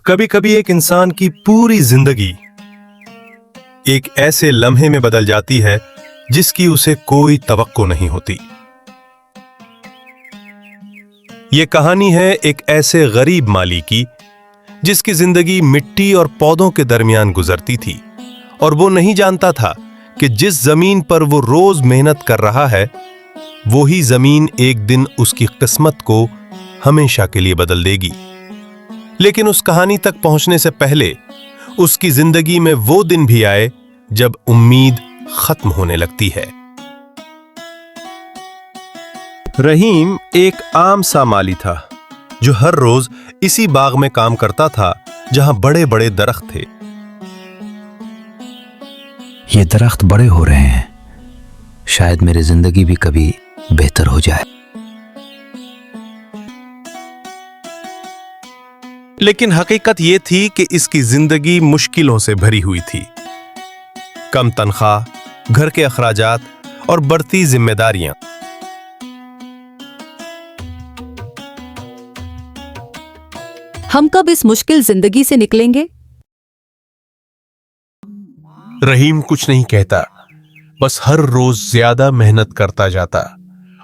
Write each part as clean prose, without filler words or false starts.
کبھی کبھی ایک انسان کی پوری زندگی ایک ایسے لمحے میں بدل جاتی ہے جس کی اسے کوئی توقع نہیں ہوتی۔ یہ کہانی ہے ایک ایسے غریب مالی کی جس کی زندگی مٹی اور پودوں کے درمیان گزرتی تھی، اور وہ نہیں جانتا تھا کہ جس زمین پر وہ روز محنت کر رہا ہے وہی زمین ایک دن اس کی قسمت کو ہمیشہ کے لیے بدل دے گی۔ لیکن اس کہانی تک پہنچنے سے پہلے اس کی زندگی میں وہ دن بھی آئے جب امید ختم ہونے لگتی ہے۔ رحیم ایک عام سا مالی تھا جو ہر روز اسی باغ میں کام کرتا تھا جہاں بڑے بڑے درخت تھے۔ یہ درخت بڑے ہو رہے ہیں، شاید میری زندگی بھی کبھی بہتر ہو جائے۔ لیکن حقیقت یہ تھی کہ اس کی زندگی مشکلوں سے بھری ہوئی تھی۔ کم تنخواہ، گھر کے اخراجات اور بڑھتی ذمہ داریاں۔ ہم کب اس مشکل زندگی سے نکلیں گے؟ رحیم کچھ نہیں کہتا، بس ہر روز زیادہ محنت کرتا جاتا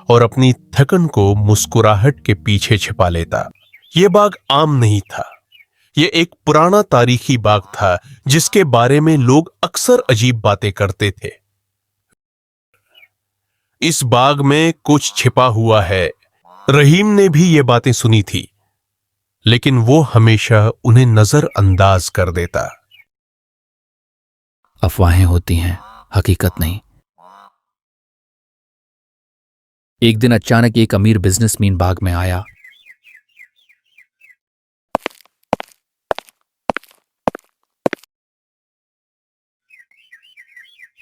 اور اپنی تھکن کو مسکراہٹ کے پیچھے چھپا لیتا۔ یہ باغ عام نہیں تھا، یہ ایک پرانا تاریخی باغ تھا جس کے بارے میں لوگ اکثر عجیب باتیں کرتے تھے۔ اس باغ میں کچھ چھپا ہوا ہے۔ رحیم نے بھی یہ باتیں سنی تھی، لیکن وہ ہمیشہ انہیں نظر انداز کر دیتا۔ افواہیں ہوتی ہیں، حقیقت نہیں۔ ایک دن اچانک ایک امیر بزنس مین باغ میں آیا۔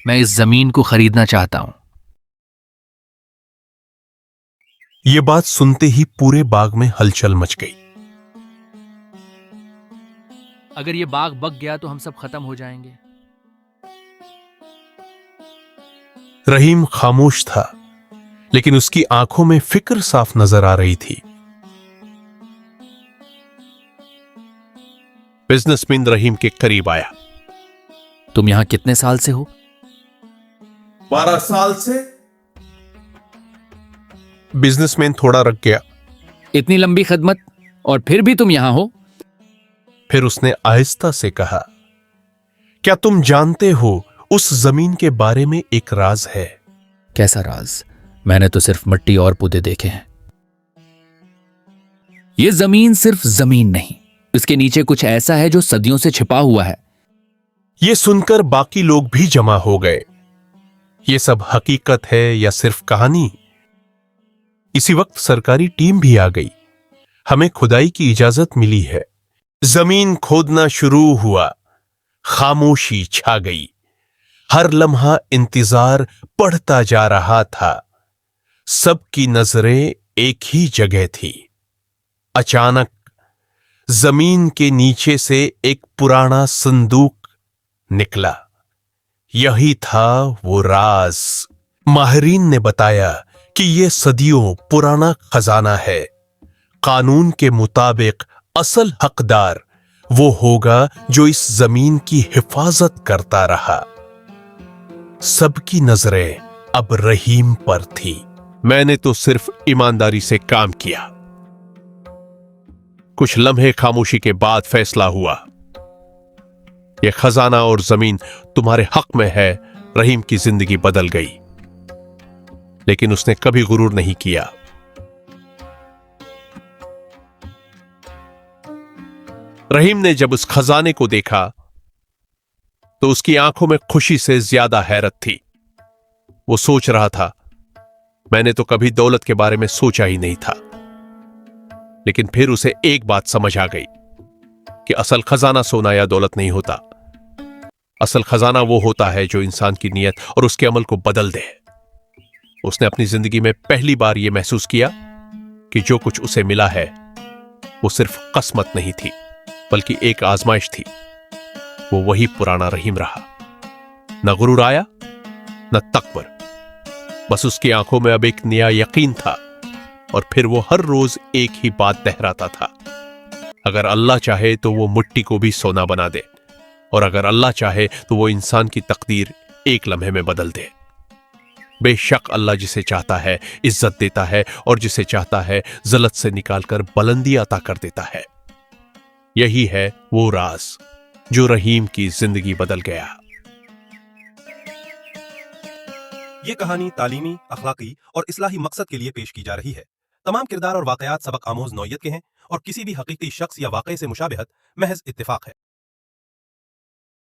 میں اس زمین کو خریدنا چاہتا ہوں۔ یہ بات سنتے ہی پورے باغ میں ہلچل مچ گئی۔ اگر یہ باغ بک گیا تو ہم سب ختم ہو جائیں گے۔ رحیم خاموش تھا، لیکن اس کی آنکھوں میں فکر صاف نظر آ رہی تھی۔ بزنس مین رحیم کے قریب آیا۔ تم یہاں کتنے سال سے ہو؟ 12 سال سے۔ بزنس مین تھوڑا رک گیا، اتنی لمبی خدمت اور پھر بھی تم یہاں ہو؟ پھر اس نے آہستہ سے کہا، کیا تم جانتے ہو اس زمین کے بارے میں ایک راز ہے؟ کیسا راز؟ میں نے تو صرف مٹی اور پودے دیکھے ہیں۔ یہ زمین صرف زمین نہیں، اس کے نیچے کچھ ایسا ہے جو صدیوں سے چھپا ہوا ہے۔ یہ سن کر باقی لوگ بھی جمع ہو گئے۔ یہ سب حقیقت ہے یا صرف کہانی؟ اسی وقت سرکاری ٹیم بھی آ گئی۔ ہمیں کھدائی کی اجازت ملی ہے۔ زمین کھودنا شروع ہوا۔ خاموشی چھا گئی۔ ہر لمحہ انتظار بڑھتا جا رہا تھا۔ سب کی نظریں ایک ہی جگہ تھی۔ اچانک زمین کے نیچے سے ایک پرانا صندوق نکلا۔ یہی تھا وہ راز۔ ماہرین نے بتایا کہ یہ صدیوں پرانا خزانہ ہے۔ قانون کے مطابق اصل حقدار وہ ہوگا جو اس زمین کی حفاظت کرتا رہا۔ سب کی نظریں اب رحیم پر تھی۔ میں نے تو صرف ایمانداری سے کام کیا۔ کچھ لمحے خاموشی کے بعد فیصلہ ہوا، یہ خزانہ اور زمین تمہارے حق میں ہے۔ رحیم کی زندگی بدل گئی، لیکن اس نے کبھی غرور نہیں کیا۔ رحیم نے جب اس خزانے کو دیکھا تو اس کی آنکھوں میں خوشی سے زیادہ حیرت تھی۔ وہ سوچ رہا تھا، میں نے تو کبھی دولت کے بارے میں سوچا ہی نہیں تھا۔ لیکن پھر اسے ایک بات سمجھ آ گئی کہ اصل خزانہ سونا یا دولت نہیں ہوتا۔ اصل خزانہ وہ ہوتا ہے جو انسان کی نیت اور اس کے عمل کو بدل دے۔ اس نے اپنی زندگی میں پہلی بار یہ محسوس کیا کہ جو کچھ اسے ملا ہے وہ صرف قسمت نہیں تھی، بلکہ ایک آزمائش تھی۔ وہ وہی پرانا رحیم رہا، نہ غرور آیا نہ تکبر، بس اس کی آنکھوں میں اب ایک نیا یقین تھا، اور پھر وہ ہر روز ایک ہی بات دہراتا تھا، اگر اللہ چاہے تو وہ مٹی کو بھی سونا بنا دے، اور اگر اللہ چاہے تو وہ انسان کی تقدیر ایک لمحے میں بدل دے۔ بے شک اللہ جسے چاہتا ہے عزت دیتا ہے، اور جسے چاہتا ہے ذلت سے نکال کر بلندی عطا کر دیتا ہے۔ یہی ہے وہ راز جو رحیم کی زندگی بدل گیا۔ یہ کہانی تعلیمی، اخلاقی اور اصلاحی مقصد کے لیے پیش کی جا رہی ہے۔ تمام کردار اور واقعات سبق آموز نوعیت کے ہیں اور کسی بھی حقیقی شخص یا واقعے سے مشابہت محض اتفاق ہے۔